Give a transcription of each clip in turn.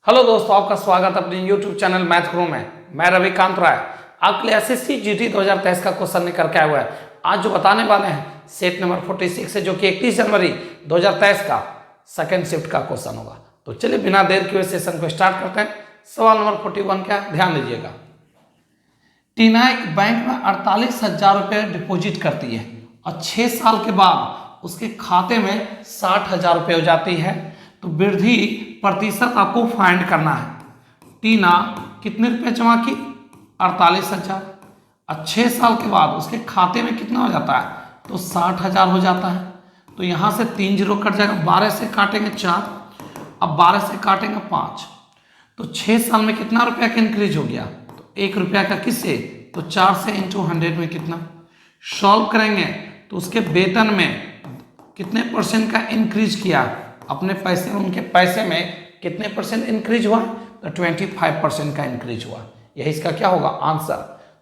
Hello दोस्तों, आपका स्वागत है अपने YouTube चैनल मैथ गुरु में। मैं रविकांत राय आपके लिए एसएससी जीडी 2023 का क्वेश्चन निकल के आया हुआ है। आज जो बताने वाले हैं सेट नंबर 46 है, जो कि 31 जनवरी 2023 का सेकंड शिफ्ट का क्वेश्चन होगा। तो चलिए बिना देर के सेशन को स्टार्ट करते हैं। सवाल नंबर 41 क्या है, ध्यान दीजिएगा। टीना एक बैंक में 48,000 रुपये डिपोजिट करती है और 6 साल के बाद उसके खाते में 60,000 रुपये हो जाती है। तो वृद्धि प्रतिशत आपको फाइंड करना है। टीना कितने रुपए जमा की? 48,000। और 6 साल के बाद उसके खाते में कितना हो जाता है? तो 60,000 हो जाता है। तो यहाँ से 3 जीरो कट जाएगा, 12 से काटेंगे 4, अब 12 से काटेंगे 5। तो 6 साल में कितना रुपया का इंक्रीज हो गया? तो 1 रुपया का। किससे? तो 4 से इंटू 100 में कितना? सॉल्व करेंगे तो उसके वेतन में कितने परसेंट का इंक्रीज किया? अपने पैसे में, उनके पैसे में कितने परसेंट इंक्रीज हुआ? तो 25% का इंक्रीज हुआ। यही इसका क्या होगा? आंसर।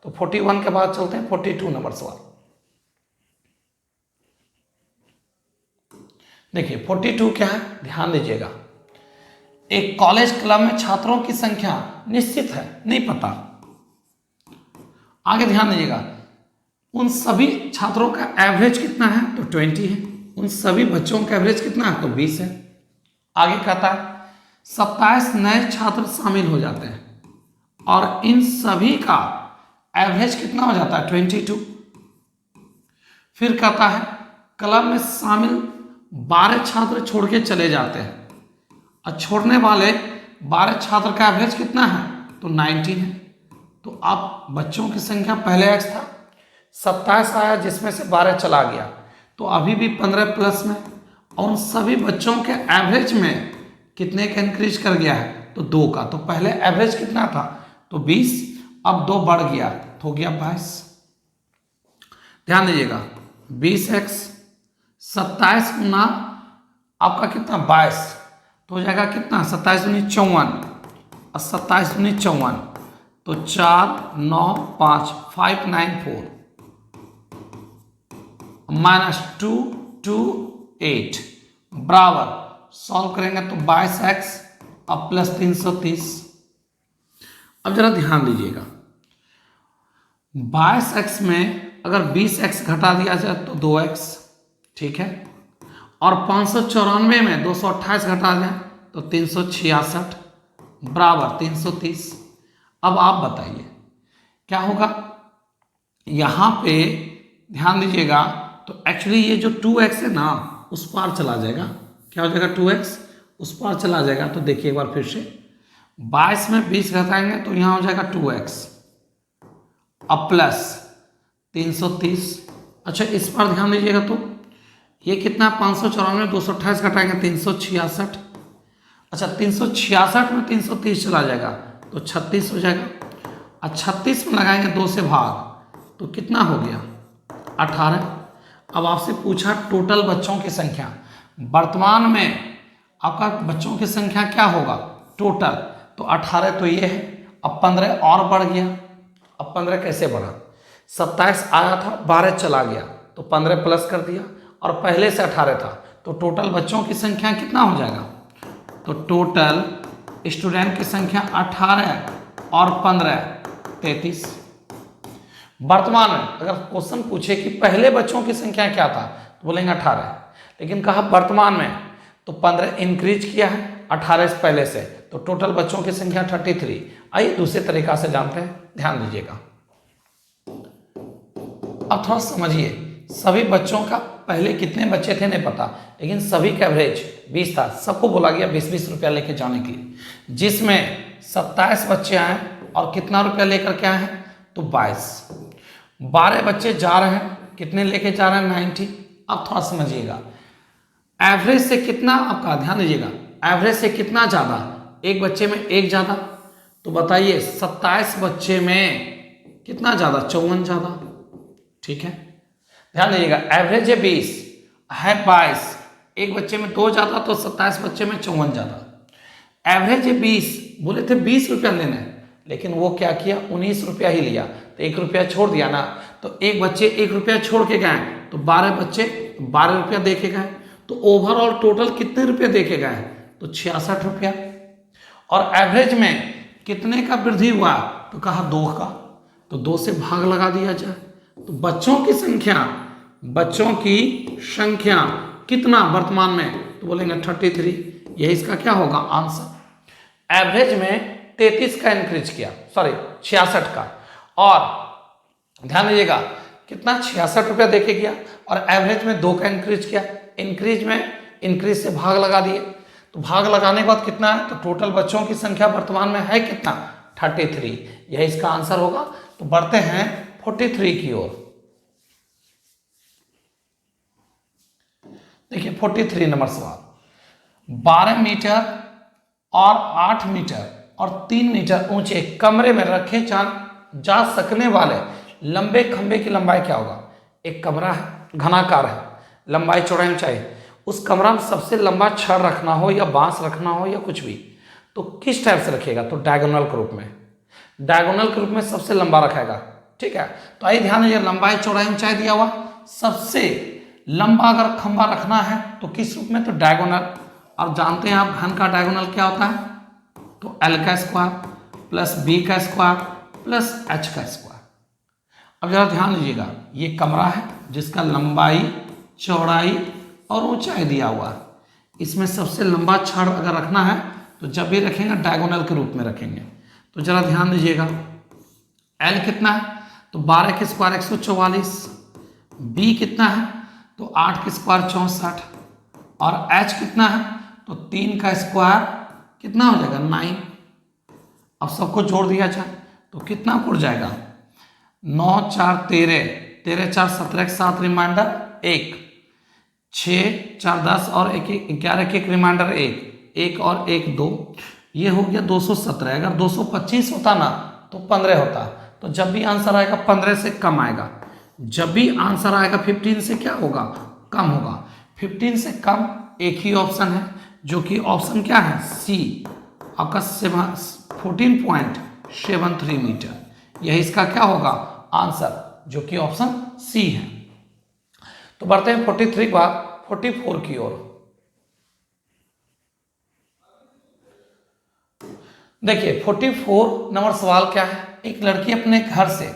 तो 41 के बाद चलते हैं 42 नंबर सवाल। देखिए 42 क्या है, ध्यान दीजिएगा। एक कॉलेज क्लब में छात्रों की संख्या निश्चित है, नहीं पता। आगे ध्यान दीजिएगा, उन सभी छात्रों का एवरेज कितना है? तो 20 है। उन सभी बच्चों का एवरेज कितना है? तो 20 है। आगे कहता है 27 नए छात्र शामिल हो जाते हैं और इन सभी का एवरेज कितना हो जाता है? 22। फिर कहता है क्लब में शामिल 12 छात्र छोड़ के चले जाते हैं और छोड़ने वाले 12 छात्र का एवरेज कितना है? तो 19 है। तो अब बच्चों की संख्या पहले x था, 27 आया जिसमें से 12 चला गया, तो अभी भी 15 प्लस में। और उन सभी बच्चों के एवरेज में कितने का इंक्रीज कर गया है? तो 2 का। तो पहले एवरेज कितना था? तो 20, अब 2 बढ़ गया तो हो गया 22। ध्यान दीजिएगा 20x 27 गुना आपका कितना? 22। तो हो जाएगा कितना? 27 दूनी 54 और 27 दूनी 54, तो 4 9 5 594 -2 2 8 बराबर। सॉल्व करेंगे तो 22x अब प्लस 330। अब जरा ध्यान दीजिएगा, 22x में अगर 20x घटा दिया जाए तो 2x, ठीक है। और 594 में 228 घटा जाए तो 366 बराबर 330। अब आप बताइए क्या होगा? यहाँ पे ध्यान दीजिएगा, तो एक्चुअली ये जो 2x है ना, उस पार चला जाएगा। क्या हो जाएगा? 2x उस पार चला जाएगा। तो देखिए एक बार फिर से, 22 में 20 घटाएंगे तो यहाँ हो जाएगा 2x अब प्लस 330। अच्छा इस पर ध्यान दीजिएगा, तो ये कितना? 594 228 घटाएंगे 366। अच्छा 366 में 330 चला जाएगा तो 36 हो जाएगा। और 36 में लगाएंगे 2 से भाग तो कितना हो गया? 18। अब आपसे पूछा टोटल बच्चों की संख्या। वर्तमान में आपका बच्चों की संख्या क्या होगा टोटल? तो 18 तो ये है। अब 15 और बढ़ गया। अब 15 कैसे बढ़ा? 27 आया था, 12 चला गया तो 15 प्लस कर दिया, और पहले से 18 था। तो टोटल बच्चों की संख्या कितना हो जाएगा? तो टोटल स्टूडेंट की संख्या 18 और 15 33। वर्तमान में अगर क्वेश्चन पूछे कि पहले बच्चों की संख्या क्या था, तो बोलेंगे 18, लेकिन कहा वर्तमान में, तो 15 इंक्रीज किया है 18 से पहले से, तो टोटल बच्चों की संख्या 33। आइए दूसरे तरीका से जानते हैं, ध्यान दीजिएगा। अब थोड़ा समझिए, सभी बच्चों का पहले कितने बच्चे थे नहीं पता, लेकिन सभी का एवरेज 20 था। सबको बोला गया 20-20 रुपया लेके जाने के लिए, जिसमें 27 बच्चे आए और कितना रुपया लेकर के आए हैं? तो 22। 12 बच्चे जा रहे हैं, कितने लेके जा रहे हैं? 90। अब थोड़ा समझिएगा, एवरेज से कितना आपका, ध्यान दीजिएगा, एवरेज से कितना ज़्यादा? एक बच्चे में एक ज़्यादा। तो बताइए 27 बच्चे में कितना ज़्यादा? 54 ज़्यादा, ठीक है। ध्यान दीजिएगा, एवरेज है 20 है 22, एक बच्चे में 2 ज़्यादा, तो 27 बच्चे में 54 ज़्यादा। एवरेज है 20, बोले थे 20 रुपया लेना है, लेकिन वो क्या किया? 19 रुपया ही लिया, तो 1 रुपया छोड़ दिया ना। तो एक बच्चे 1 रुपया छोड़ के गए, तो 12 बच्चे 12 रुपया दे के गए। तो ओवरऑल टोटल कितने रुपये दे के गए? तो 66 रुपया। और एवरेज में कितने का वृद्धि हुआ, तो कहा 2 का, तो 2 से भाग लगा दिया जाए। तो बच्चों की संख्या कितना वर्तमान में, तो बोलेंगे 33। यही इसका क्या होगा आंसर। एवरेज में 33 का इंक्रीज किया, सॉरी 66 का, और ध्यान दीजिएगा कितना 66 रुपया देके गया, और एवरेज में 2 का इंक्रीज किया। इंक्रीज से भाग लगा दिए, तो भाग लगाने के बाद कितना है, तो टोटल बच्चों की संख्या वर्तमान में है कितना 33। यही इसका आंसर होगा। तो बढ़ते हैं 43 की ओर। देखिए 43 नंबर सवाल। 12 मीटर और 8 मीटर और 3 मीटर ऊंचे कमरे में रखे जा सकने वाले लंबे खंभे की लंबाई क्या होगा। एक कमरा है, घनाकार है, लंबाई चौड़ाई ऊंचाई, उस कमरा में सबसे लंबा छड़ रखना हो या बांस रखना हो या कुछ भी, तो किस टाइप से रखेगा, तो डायगोनल के रूप में सबसे लंबा रखेगा। ठीक है, तो आइए ध्यान दीजिए, लंबाई चौड़ाई ऊंचाई दिया हुआ, सबसे लंबा अगर खंभा रखना है तो किस रूप में, तो डायगोनल। और जानते हैं आप घन का डायगोनल क्या होता है, तो L का स्क्वायर प्लस B का स्क्वायर प्लस H का स्क्वायर। अब जरा ध्यान दीजिएगा, ये कमरा है जिसका लंबाई चौड़ाई और ऊंचाई दिया हुआ है। इसमें सबसे लंबा छड़ अगर रखना है तो जब भी रखेंगे डायगोनल के रूप में रखेंगे। तो जरा ध्यान दीजिएगा, L कितना है, तो 12 के स्क्वायर 144, B कितना है, तो 8 के स्क्वायर 64, और H कितना है, तो 3 का स्क्वायर कितना हो जाएगा 9। अब सबको जोड़ दिया जाए तो कितना पड़ जाएगा, 9 4 13, 13 4 17, 7 रिमाइंडर 1, 6 4 10 और 1 11 के 1 रिमाइंडर 1 और 1 2, ये हो गया 217। अगर 225 होता ना तो 15 होता, तो जब भी आंसर आएगा 15 से कम आएगा, जब भी आंसर आएगा 15 से क्या होगा, कम होगा। 15 से कम एक ही ऑप्शन है, जो कि ऑप्शन क्या है, सी, आपका 14.73 मीटर। यही इसका क्या होगा आंसर, जो कि ऑप्शन सी है। तो बढ़ते हैं 43 के बाद 44 की ओर। देखिए 44 नंबर सवाल क्या है, एक लड़की अपने घर से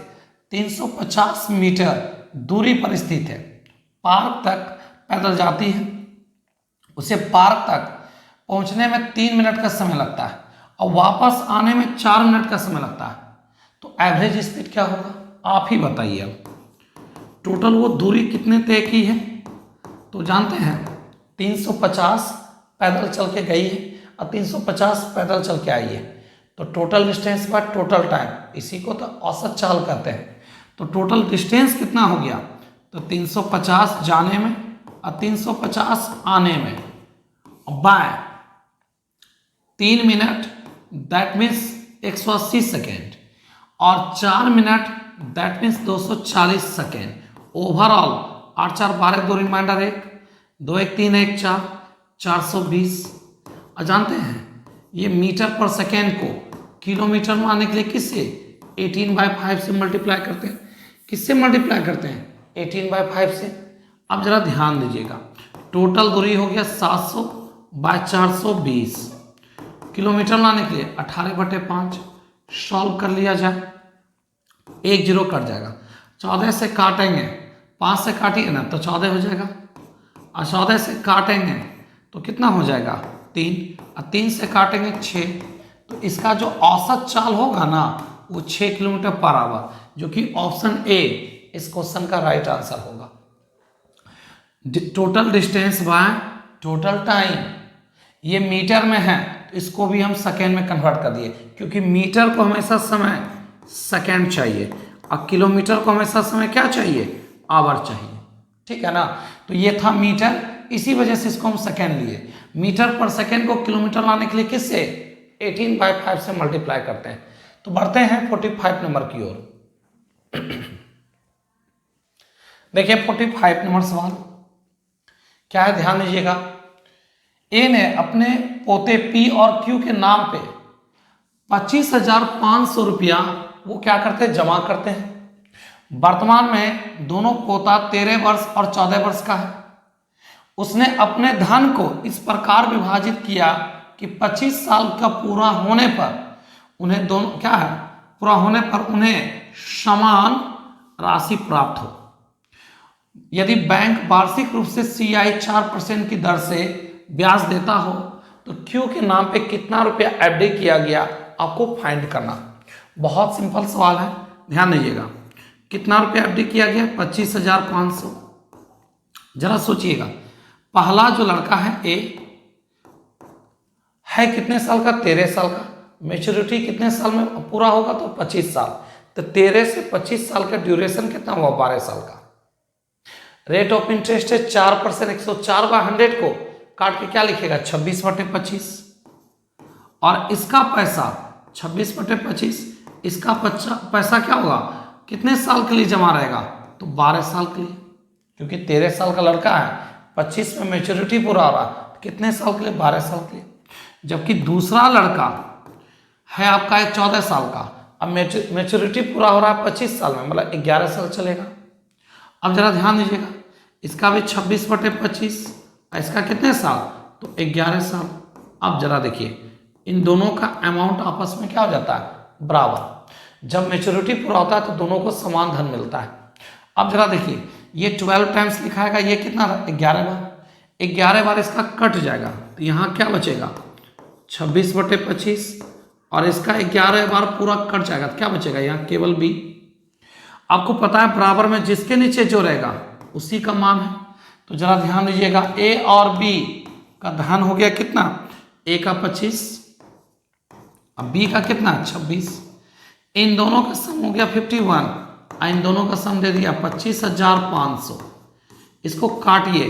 350 मीटर दूरी पर स्थित है, पार्क तक पैदल जाती है, उसे पार्क तक पहुंचने में 3 मिनट का समय लगता है और वापस आने में 4 मिनट का समय लगता है। तो एवरेज स्पीड क्या होगा, आप ही बताइए। अब टोटल वो दूरी कितने तय की है, तो जानते हैं 350 पैदल चल के गई है और 350 पैदल चल के आई है, तो total distance by total time, इसी को तो औसत चाल कहते हैं। तो टोटल डिस्टेंस कितना हो गया, तो 350 जाने में और 350 आने में, by 3 minute that means 180 second और 4 minute that means 240 second. Overall 8 4 12, 2 reminder 1, 2 1 3 1 4, 420। और जानते हैं ये मीटर पर सेकेंड को किलोमीटर में आने के लिए किससे 18/5 से मल्टीप्लाई करते हैं, किससे मल्टीप्लाई करते हैं 18/5 से। अब जरा ध्यान दीजिएगा, टोटल दूरी हो गया 700/420, किलोमीटर लाने के लिए 18/5 सॉल्व कर लिया जाए, 1 0 कट जाएगा, 14 से काटेंगे, 5 से काटिए ना तो 14 हो जाएगा, और 14 से काटेंगे तो कितना हो जाएगा 3, और 3 से काटेंगे 6, तो इसका जो औसत चाल होगा ना वो 6 किलोमीटर पर आवर, जो कि ऑप्शन ए इस क्वेश्चन का राइट आंसर होगा। Total distance by total time, ये मीटर में है तो इसको भी हम सेकेंड में कन्वर्ट कर दिए, क्योंकि मीटर को हमेशा समय सेकेंड चाहिए और किलोमीटर को हमेशा समय क्या चाहिए, आवर चाहिए। ठीक है ना, तो ये था मीटर, इसी वजह से इसको हम सेकेंड लिए। मीटर पर सेकेंड को किलोमीटर लाने के लिए किससे 18/5 से मल्टीप्लाई करते हैं। तो बढ़ते हैं 45 नंबर की ओर। देखिए 45 नंबर सवाल क्या है, ध्यान दीजिएगा। ए ने अपने पोते पी और क्यू के नाम पे 25,500 रुपया वो क्या करते हैं, जमा करते हैं। वर्तमान में दोनों पोता 13 वर्ष और 14 वर्ष का है। उसने अपने धन को इस प्रकार विभाजित किया कि 25 साल का पूरा होने पर उन्हें दोनों क्या है, पूरा होने पर उन्हें समान राशि प्राप्त हो। यदि बैंक वार्षिक रूप से CI 4% की दर से ब्याज देता हो तो Q के नाम पे कितना रुपया FD किया गया आपको फाइंड करना। बहुत सिंपल सवाल है, ध्यान दीजिएगा। कितना रुपया FD किया गया? 25,500। जरा सोचिएगा, पहला जो लड़का है ए है कितने साल का? 13 साल का। मेच्योरिटी कितने साल में पूरा होगा? तो 25 साल। तो 13 से 25 साल का ड्यूरेशन कितना हुआ? 12 साल का। रेट ऑफ इंटरेस्ट है 4%। 104/100 को काट के क्या लिखेगा? 26/25। और इसका पैसा 26/25, इसका पैसा क्या होगा? कितने साल के लिए जमा रहेगा? तो 12 साल के लिए, क्योंकि 13 साल का लड़का है, 25 में मेच्योरिटी पूरा हो रहा है, कितने साल के लिए? 12 साल के लिए। जबकि दूसरा लड़का है आपका 14 साल का, अब मेच्योरिटी पूरा हो रहा है 25 साल में, मतलब 11 साल चलेगा। अब जरा ध्यान दीजिएगा, इसका भी 26/25, इसका कितने साल? तो 11 साल। अब जरा देखिए, इन दोनों का अमाउंट आपस में क्या हो जाता है? बराबर। जब मेच्योरिटी पूरा होता है तो दोनों को समान धन मिलता है। अब जरा देखिए, ये 12 टाइम्स लिखाएगा, ये कितना? 11 बार। 11 बार इसका कट जाएगा तो यहाँ क्या बचेगा? 26/25। और इसका 11 बार पूरा कट जाएगा तो क्या बचेगा? यहाँ केवल बी। आपको पता है बराबर में जिसके नीचे जो रहेगा उसी का मान है। तो जरा ध्यान दीजिएगा, ए और बी का धन हो गया कितना? ए का 25, अब बी का कितना? 26। इन दोनों का सम हो गया 51, इन दोनों का सम दे दिया 25,500। इसको काटिए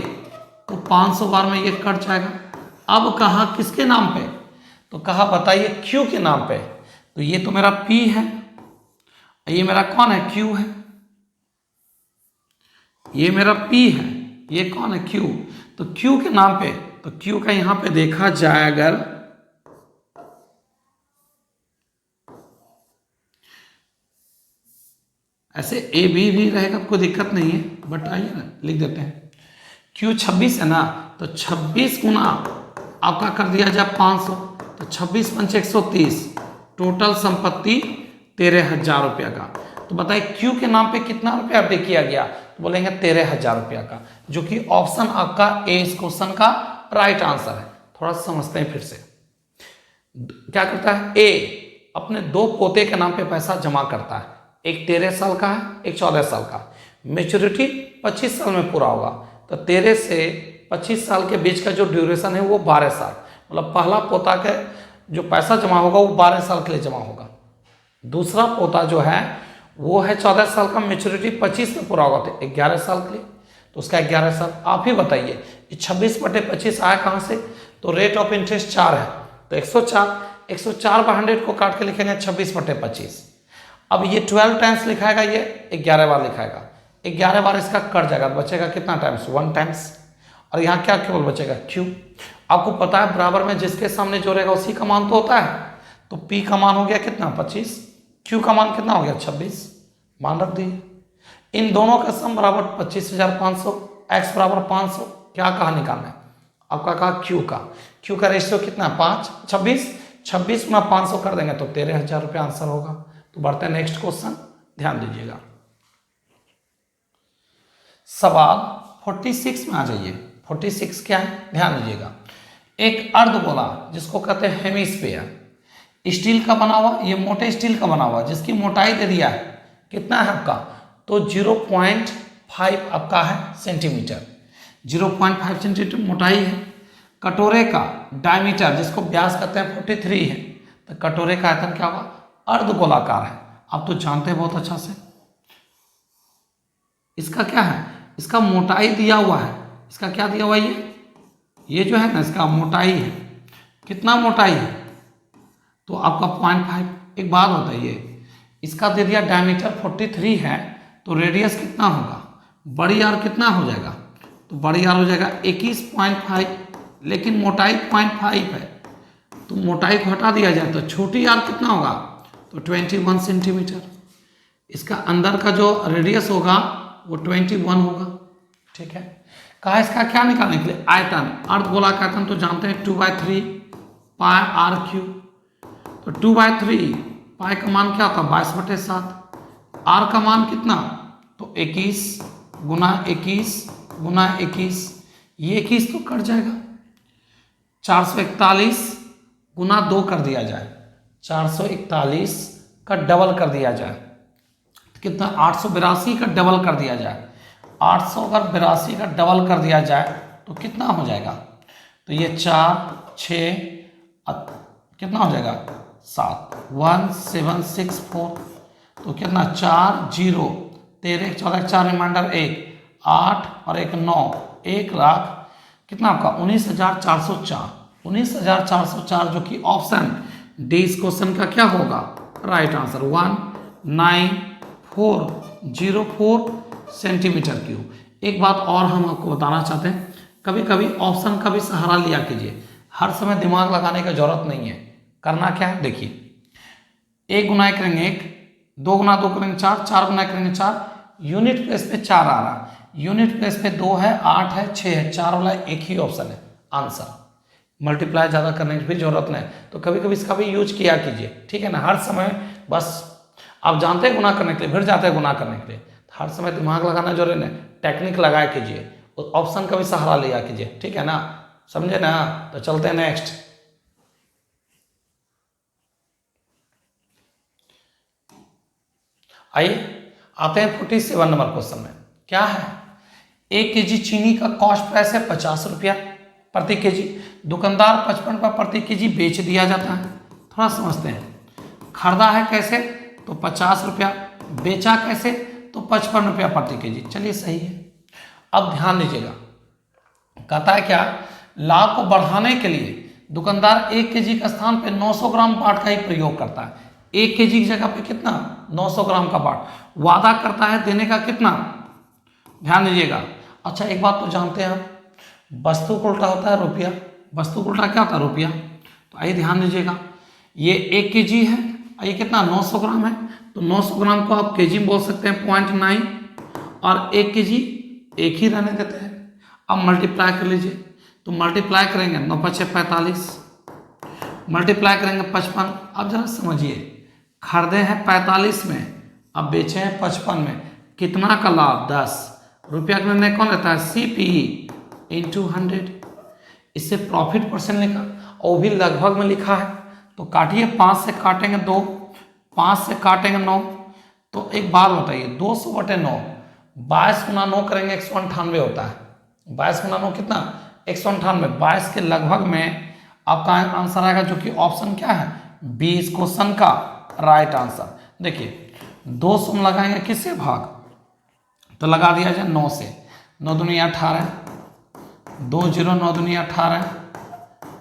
तो 500 बार में ये कट जाएगा। अब कहा किसके नाम पे? तो कहा बताइए क्यू के नाम पे। तो ये तो मेरा पी है, ये मेरा कौन है? क्यू है। ये मेरा पी है, ये कौन है? क्यू। तो क्यू के नाम पे, तो क्यू का यहां पे देखा जाए अगर, ऐसे ए बी भी रहेगा, कोई दिक्कत नहीं है, बट आइए ना लिख देते हैं। क्यू 26 है ना, तो 26 गुना आपका कर दिया जाए 500, तो 26 पंच 130, टोटल संपत्ति 13,000 रुपया का। तो बताइए क्यू के नाम पे कितना रुपया पे किया गया? तो बोलेंगे 13,000 रुपया का, जो कि ऑप्शन आपका ए इस क्वेश्चन का राइट आंसर है। थोड़ा समझते हैं फिर से। क्या करता है? ए अपने दो पोते के नाम पे पैसा जमा करता है, एक 13 साल का है, एक 14 साल का। मेच्योरिटी 25 साल में पूरा होगा, तो 13 से 25 साल के बीच का जो ड्यूरेशन है वो 12 साल, मतलब पहला पोता के जो पैसा जमा होगा वो 12 साल के लिए जमा होगा। दूसरा पोता जो है वो है 14 साल का, मेच्योरिटी 25 में पूरा होगा तो 11 साल के लिए, तो उसका 11 साल। आप ही बताइए 26/25 आया कहाँ से? तो रेट ऑफ इंटरेस्ट 4 है, तो 104/100 को काट के लिखेंगे 26/25। अब ये 12 टाइम्स लिखाएगा, ये 11 बार लिखाएगा, 11 बार इसका कट जाएगा, बचेगा कितना टाइम्स? 1 टाइम्स। और यहाँ क्या केवल बचेगा? क्यू। आपको पता है बराबर में जिसके सामने जो रहेगा उसी का मान तो होता है। तो पी का मान हो गया कितना? 25। क्यू का मान कितना हो गया? 26। मान रख दिए। इन दोनों का सम बराबर 25,500, एक्स बराबर 500। क्या कहा निकालना है? आपका कहा क्यू का। क्यू का रेशियो कितना? 5, 26 में 500 कर देंगे तो 13,000 रुपया आंसर होगा। तो बढ़ते हैं नेक्स्ट क्वेश्चन, ध्यान दीजिएगा। सवाल 46 में आ जाइए। 46 क्या है? ध्यान दीजिएगा। एक अर्धगोला जिसको कहते हैं हेमिस्फीयर, स्टील का बना हुआ, ये मोटे स्टील का बना हुआ, जिसकी मोटाई दे दिया है कितना है आपका? तो 0.5 आपका है सेंटीमीटर, 0.5 सेंटीमीटर मोटाई है। कटोरे का डायमीटर जिसको व्यास कहते हैं 43 है, तो कटोरे का आयतन क्या होगा? अर्धगोलाकार है, आप तो जानते हैं बहुत अच्छा से। इसका क्या है? इसका मोटाई दिया हुआ है, इसका क्या दिया हुआ है? ये जो है ना इसका मोटाई है, कितना मोटाई है? तो आपका 0.5। एक बात बताइए, इसका दे दिया डायमीटर 43 है, तो रेडियस कितना होगा? बड़ी आर कितना हो जाएगा? तो बड़ी आर हो जाएगा 21.5, लेकिन मोटाई 0.5 है, तो मोटाई को हटा दिया जाए तो छोटी आर कितना होगा? तो 21 सेंटीमीटर। इसका अंदर का जो रेडियस होगा वो 21 होगा, ठीक है। कहा इसका क्या निकालने के लिए? आयतन। अर्धगोला का आयतन तो जानते हैं 2/3 पाई आर क्यू। तो 2/3 पाई का मान क्या होता है 22/7। आर का मान कितना, तो 21 गुना 21 गुना 21, ये 21 तो कट जाएगा। 441 गुना 2 कर दिया जाए, 441 का डबल कर दिया जाए तो कितना, 882 का डबल कर दिया जाए, 882 का डबल कर दिया जाए तो कितना हो जाएगा, तो ये 4 6 कितना हो जाएगा 7, 1764, तो कितना 4 0 13 14 4 रिमाइंडर 1 8 और 1 9, 1 लाख कितना आपका 19,404, 19,404 जो कि ऑप्शन डी इस क्वेश्चन का क्या होगा राइट आंसर 19,404 सेंटीमीटर क्यूब। एक बात और हम आपको बताना चाहते हैं, कभी कभी ऑप्शन का भी सहारा लिया कीजिए, हर समय दिमाग लगाने की जरूरत नहीं है। करना क्या है देखिए, 1 गुना 1 करेंगे 1, 2 गुना 2 करेंगे 4, 4 गुना करेंगे 4, यूनिट प्लेस पे 4 आ रहा, यूनिट प्लेस पे 2 है 8 है 6 है, 4 वाला एक ही ऑप्शन है आंसर। मल्टीप्लाई ज़्यादा करने की भी जरूरत नहीं, तो कभी कभी इसका भी यूज किया कीजिए, ठीक है ना। हर समय बस आप जानते हैं गुना करने के लिए, फिर जाते हैं गुना करने के लिए, हर समय दिमाग लगाना जरूरी नहीं, टेक्निक लगाया कीजिए, ऑप्शन का भी सहारा लिया कीजिए, ठीक है ना, समझे ना। तो चलते हैं नेक्स्ट। आइए आते हैं 47 नंबर क्वेश्चन में। क्या है, 1 केजी चीनी का कॉस्ट प्राइस है 50 रुपया प्रति केजी, दुकानदार 55 रुपया प्रति केजी बेच दिया जाता है। थोड़ा समझते हैं, खरीदा है कैसे, तो 50 रुपया, बेचा कैसे, तो 55 रुपया प्रति केजी। चलिए सही है। अब ध्यान दीजिएगा, कहता है क्या, लाभ को बढ़ाने के लिए दुकानदार 1 केजी के स्थान पे 900 ग्राम बाट का ही प्रयोग करता है। 1 केजी की जगह पे कितना 900 ग्राम का बाट, वादा करता है देने का कितना, ध्यान दीजिएगा। अच्छा एक बात तो जानते हैं आप, वस्तु को उल्टा होता है रुपया, वस्तु को उल्टा क्या होता है रुपया। तो आइए ध्यान दीजिएगा, ये 1 केजी है, ये कितना 900 ग्राम है, तो 900 ग्राम को आप केजी में बोल सकते हैं 0.9, और 1 केजी एक ही रहने देते हैं। अब मल्टीप्लाई कर लीजिए, तो मल्टीप्लाई करेंगे 9 5 45, मल्टीप्लाई करेंगे 55। अब जरा समझिए, खरीदे हैं 45 में, अब बेचे हैं 55 में, कितना का लाभ 10 रुपया का निर्णय कौन लेता है, CPE इंटू 100। इससे प्रॉफिट परसेंट लिखा और भी लगभग में लिखा है, तो काटिए, 5 से काटेंगे 2, 5 से काटेंगे 9, तो एक बात बताइए 200/9, 22 गुना 9 करेंगे 198 होता है, 22 गुना 9 कितना 198, 22 के लगभग में आपका आंसर आएगा, जो कि ऑप्शन क्या है 20 क्वेश्चन का राइट आंसर। देखिए 200 में लगाएंगे किससे भाग, तो लगा दिया जाए 9 से, 9 दूनी 18, 2 0 9 दूनी 18,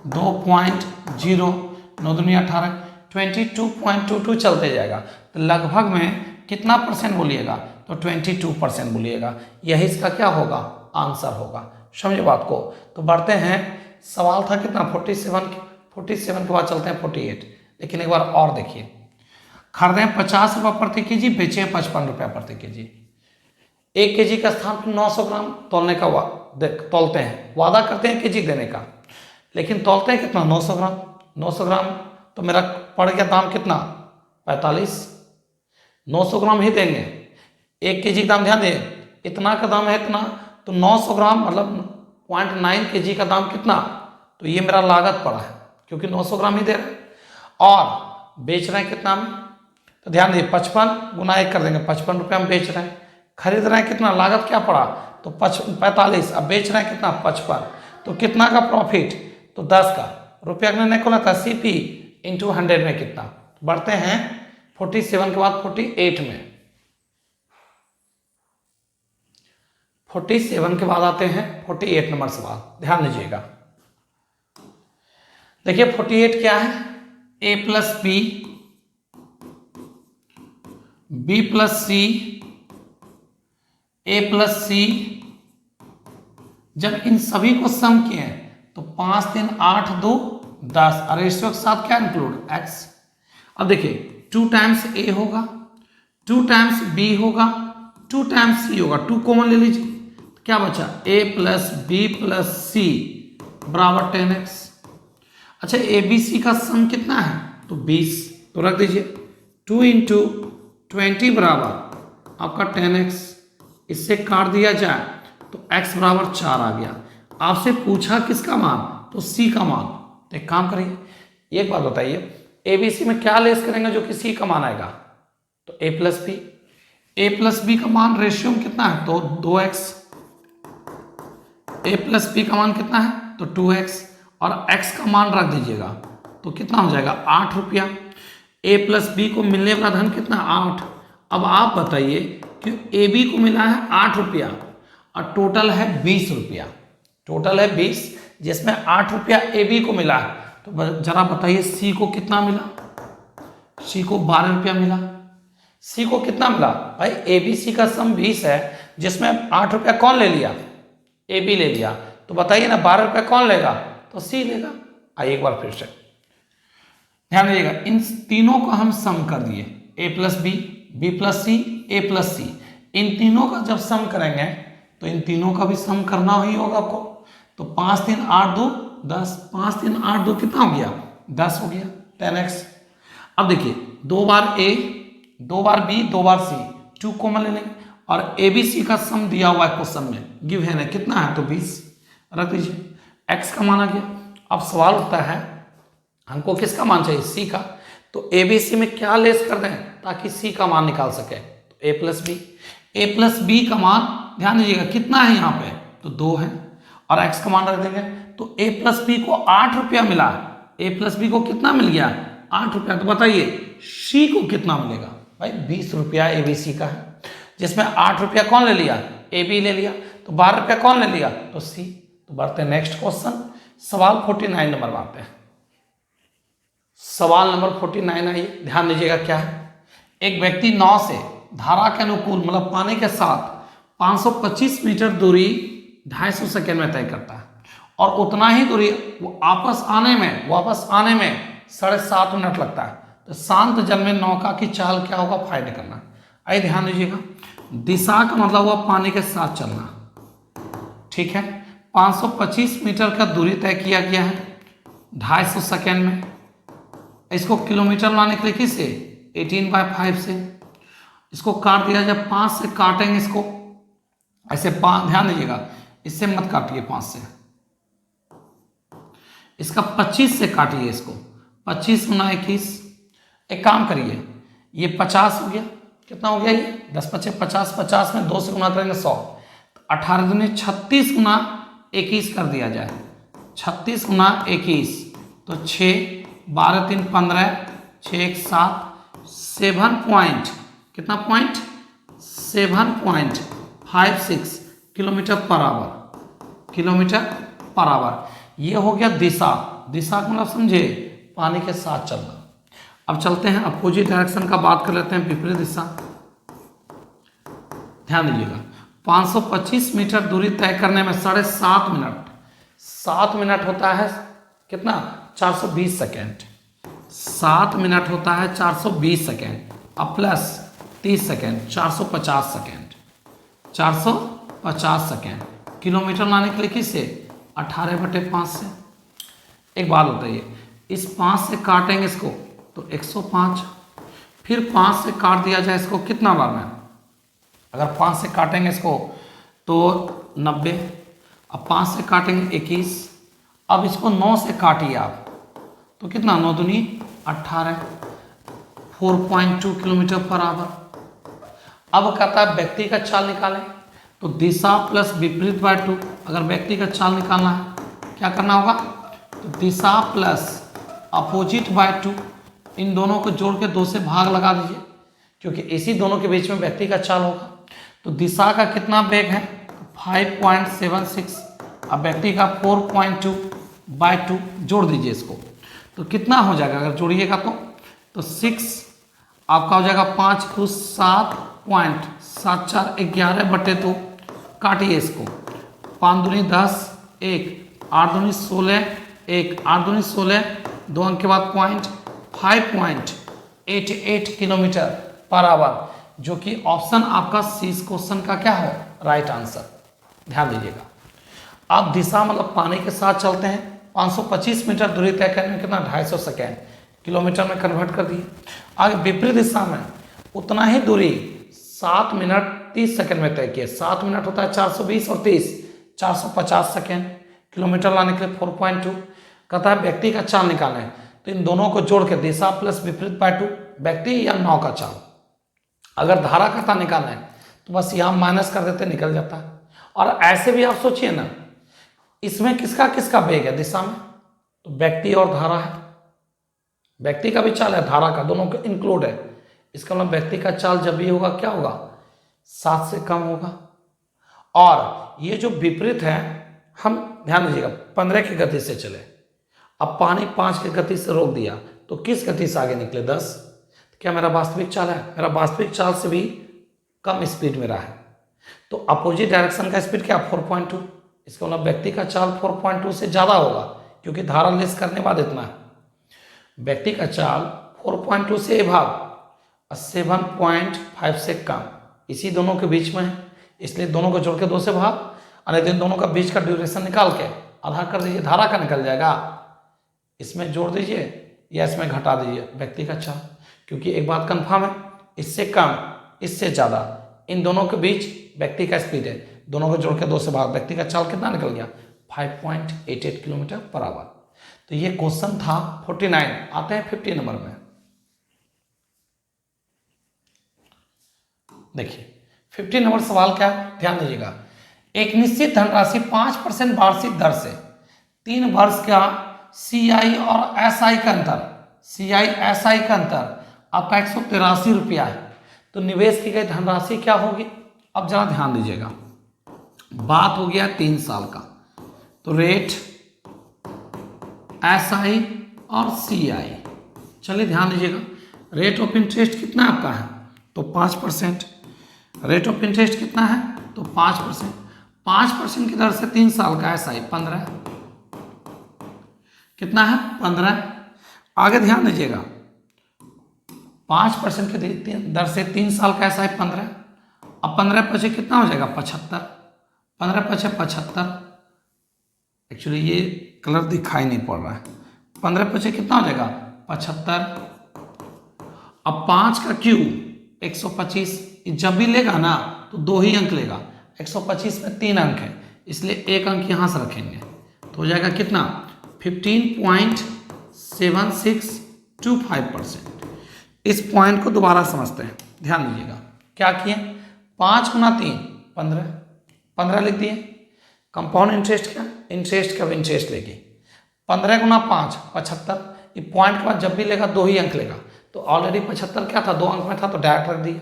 2.0 9 दूनी 18, 22.22 चलते जाएगा, तो लगभग में कितना परसेंट बोलिएगा, तो 22% बोलिएगा, यही इसका क्या होगा आंसर होगा। समझे बात को। तो बढ़ते हैं, सवाल था कितना 47 के बाद चलते हैं 48। लेकिन एक बार और देखिए, खरीदे 50 रुपये प्रति केजी, बेचे 55 रुपया प्रति केजी, 1 केजी का स्थान पर 900 ग्राम तोलने का तोलते हैं, वादा करते हैं केजी देने का, लेकिन तोलते हैं कितना 900 ग्राम। 900 ग्राम तो मेरा पड़ गया दाम कितना 45, 900 ग्राम ही देंगे, 1 केजी का दाम ध्यान दें, इतना का दाम है इतना, तो 900 ग्राम मतलब 0.9 केजी का दाम कितना, तो ये मेरा लागत पड़ा है, क्योंकि 900 ग्राम ही दे रहे हैं, और बेच रहे हैं कितना में, तो ध्यान दीजिए 55 गुना 1 कर देंगे, 55 रुपये में बेच रहे हैं, खरीद रहे हैं कितना, लागत क्या पड़ा, तो 45, अब बेच रहे हैं कितना 55, तो कितना का प्रॉफिट, तो 10 का, रुपया का निर्णय कौन था CP इंटू 100 में कितना। बढ़ते हैं 47 के बाद 48 में, 47 के बाद आते हैं 48 नंबर सवाल, ध्यान दीजिएगा। देखिए 48 क्या है, A + B, B + C, A + C, जब इन सभी को सम किए तो 5 3 8 2 10, और रेशियो के साथ क्या इंक्लूड x। अब देखिए 2 टाइम्स A होगा, 2 टाइम्स B होगा, 2 टाइम्स C होगा, 2 कॉमन ले लीजिए, क्या बचा A + B + C बराबर 10x। अच्छा ए बी सी का सम कितना है, तो 20, तो रख दीजिए 2 इंटू 20 बराबर आपका 10x, इससे काट दिया जाए तो x बराबर 4 आ गया। आपसे पूछा किसका मान, तो c का मान। तो एक काम करिए, एक बात बताइए, ए बी सी में क्या लेस करेंगे जो कि c का मान आएगा, तो a प्लस बी का मान रेशियो में कितना है, तो 2x, a प्लस बी का मान कितना है, तो 2x, और x का मान रख दीजिएगा तो कितना हो जाएगा 8 रुपया। a प्लस बी को मिलने वाला धन कितना, 8। अब आप बताइए कि ए बी को मिला है 8 रुपया और टोटल है 20 रुपया, टोटल है 20, जिसमें 8 रुपया ए बी को मिला है। तो जरा बताइए सी को कितना मिला, सी को 12 रुपया मिला। सी को कितना मिला भाई, ए बी सी का सम 20 है, जिसमें 8 रुपया कौन ले लिया, ए बी ले लिया। तो बताइए ना 12 रुपया कौन लेगा, तो सी लेगा। आइए एक बार फिर से ध्यान दीजिएगा, इन तीनों को हम सम कर दिए, ए प्लस बी, बी प्लस सी, ए प्लस सी। इन तीनों का जब सम करेंगे तो इन तीनों का भी सम करना ही होगा आपको। तो 5 3 8 2 10, 5 3 8 2 कितना हो गया, 10 हो गया, 10x। अब देखिए 2 बार ए, 2 बार बी, 2 बार सी, 2 कॉमन ले लेंगे और ए बी सी का सम दिया हुआ है क्वेश्चन में, गिव है ना कितना है, तो 20 रख दीजिए, x का मान आ गया। अब सवाल उठता है हमको किसका मान चाहिए, c का। तो ए बी सी में क्या लेस कर दें ताकि c का मान निकाल सके, तो a प्लस बी का मान ध्यान दीजिएगा कितना है यहाँ पे, तो 2 है, और x का मान रख देंगे। तो a प्लस बी को 8 रुपया मिला, a प्लस बी को कितना मिल गया, 8 रुपया। तो बताइए c को कितना मिलेगा, भाई 20 रुपया ए बी सी का है, जिसमें 8 रुपया कौन ले लिया, ए बी ले लिया, तो 12 रुपया कौन ले लिया, तो सी। तो बढ़ते हैं नेक्स्ट क्वेश्चन, सवाल 49 नंबर बात है। सवाल नंबर 49 आइए, ध्यान दीजिएगा क्या है। एक व्यक्ति नाव से धारा के अनुकूल मतलब पानी के साथ 525 मीटर दूरी 250 सेकेंड में तय करता है, और उतना ही दूरी वो वापस आने में 7.5 मिनट लगता है। तो शांत जल में नौका की चाल क्या होगा, फाइंड करना। आइए ध्यान दीजिएगा, दिशा का मतलब हुआ पानी के साथ चलना, ठीक है। 525 मीटर का दूरी तय किया गया है 250 सेकेंड में। इसको किलोमीटर लाने के लिए किससे, 18/5 से। इसको काट दिया जाए, 5 से काटेंगे इसको ऐसे, 5 ध्यान दीजिएगा, इससे मत काटिए 5 से, इसका 25 से काटिए इसको, 25 गुना 21। एक काम करिए, ये 50 हो गया, कितना हो गया ये 10 5 50, 50 में 2 से गुना करेंगे 100, तो 18 दूनी 36 गुना 21 कर दिया जाए, 36 गुना 21 तो 6, 12 3 15, 6 1 7, 7 पॉइंट कितना पॉइंट 7.56 किलोमीटर पर आवर। ये हो गया दिशा, दिशा का मतलब समझे पानी के साथ चलना। अब चलते हैं अपोजिट डायरेक्शन का, बात कर लेते हैं विपरीत दिशा। ध्यान दीजिएगा, 525 मीटर दूरी तय करने में 7.5 मिनट, 7 मिनट होता है कितना 420 सेकेंड, 7 मिनट होता है 420 सेकेंड, अब plus 30 second 450 second, 450 second. Kilometre लाने के लिए किससे 18/5 से। एक बात बताइए, इस 5 से काटेंगे इसको तो 105, फिर 5 से काट दिया जाए इसको कितना बार में, अगर 5 से काटेंगे इसको तो 90, अब 5 से काटेंगे 21, अब इसको 9 से काटिए आप तो कितना 9 दूनी 18, 4.2 किलोमीटर पर आवर। अब कहता है व्यक्ति का चाल निकालें, तो दिशा प्लस विपरीत बाय 2, अगर व्यक्ति का चाल निकालना है क्या करना होगा, तो दिशा प्लस अपोजिट बाय 2, इन दोनों को जोड़ के 2 से भाग लगा दीजिए, क्योंकि इसी दोनों के बीच में व्यक्ति का चाल होगा। तो दिशा का कितना वेग है 5.76, अब व्यक्ति का 4.2/2 जोड़ दीजिए इसको, तो कितना हो जाएगा अगर जोड़िएगा तो 6 आपका हो जाएगा, 5 × 7.74 11/2, काटिए इसको, 5 दूनी 10, 1 8 दूनी 16, 1 8 दूनी 16, 2 अंक के बाद पॉइंट, 5.88 किलोमीटर पर आवर, जो कि ऑप्शन आपका सी क्वेश्चन का क्या हो राइट आंसर। ध्यान दीजिएगा, आप दिशा मतलब पानी के साथ चलते हैं 525 मीटर दूरी तय करने में कितना 250 सेकेंड, किलोमीटर में कन्वर्ट कर दिए। आगे विपरीत दिशा में उतना ही दूरी 7 मिनट 30 सेकेंड में तय किए। 7 मिनट होता है 420 और 30 450 सेकेंड, किलोमीटर लाने के लिए 4.2। कहता है व्यक्ति का चाल निकालें, तो इन दोनों को जोड़ के दिशा प्लस विपरीत बाय 2, व्यक्ति या नाव का चाल। अगर धारा का निकालना है तो बस यहाँ माइनस कर देते, निकल जाता है। और ऐसे भी आप सोचिए ना, इसमें किसका किसका वेग है दिशा में, तो व्यक्ति और धारा है, व्यक्ति का भी चाल है, धारा का, दोनों का इंक्लूड है। इसका मतलब व्यक्ति का चाल जब भी होगा क्या होगा, 7 से कम होगा। और ये जो विपरीत है, हम ध्यान दीजिएगा 15 की गति से चले, अब पानी 5 की गति से रोक दिया तो किस गति से आगे निकले 10। क्या मेरा वास्तविक चाल है, मेरा वास्तविक चाल से भी कम स्पीड मेरा है। तो अपोजिट डायरेक्शन का स्पीड क्या 4.2, इसका मतलब व्यक्ति का चाल 4.2 से ज़्यादा होगा, क्योंकि धारा लेस करने बाद इतना है। व्यक्ति का चाल 4.2 से भाग 7.5 से कम, इसी दोनों के बीच में है, इसलिए दोनों को जोड़ के 2 से भाग, और दिन दोनों का बीच का ड्यूरेशन निकाल के आधा कर दीजिए, धारा का निकल जाएगा। इसमें जोड़ दीजिए या इसमें घटा दीजिए व्यक्ति का चाल, क्योंकि एक बात कंफर्म है, इससे कम इससे ज़्यादा, इन दोनों के बीच व्यक्ति का स्पीड है, दोनों को जोड़ के 2 से भाग, व्यक्ति का चाल कितना निकल गया 5.88 किलोमीटर पर आवर। तो ये क्वेश्चन था 49। आते हैं 50 नंबर में। देखिए 50 नंबर सवाल क्या, ध्यान दीजिएगा। एक निश्चित धनराशि 5% वार्षिक दर से 3 वर्ष का CI और SI का अंतर, CI SI का अंतर आपका 183 रुपया है। तो निवेश की गई धनराशि क्या होगी, अब जरा ध्यान दीजिएगा, बात हो गया 3 साल का, तो रेट SI और CI, चलिए ध्यान दीजिएगा। रेट ऑफ इंटरेस्ट कितना आपका है, तो 5%। रेट ऑफ इंटरेस्ट कितना है, तो 5%। 5% की दर से 3 साल का SI 15, कितना है 15। आगे ध्यान दीजिएगा, 5% की दर से 3 साल का SI 15, अब 15 पचे कितना हो जाएगा 75, 15 पचे 75। एक्चुअली ये कलर दिखाई नहीं पड़ रहा है, 15 पचे कितना हो जाएगा 75। अब 5 का क्यूब 125, जब भी लेगा ना तो 2 ही अंक लेगा, 125 में 3 अंक है, इसलिए 1 अंक यहाँ से रखेंगे, तो हो जाएगा कितना 15.7625%। इस पॉइंट को दोबारा समझते हैं, ध्यान दीजिएगा। क्या किए, 5 गुना 3 15, 15 लिख दिए। कंपाउंड इंटरेस्ट क्या, इंटरेस्ट का इंटरेस्ट लेके 15 गुना 5 75, ये पॉइंट के बाद जब भी लेगा 2 ही अंक लेगा, तो ऑलरेडी 75 क्या था 2 अंक में था, तो डायरेक्ट रख दिए।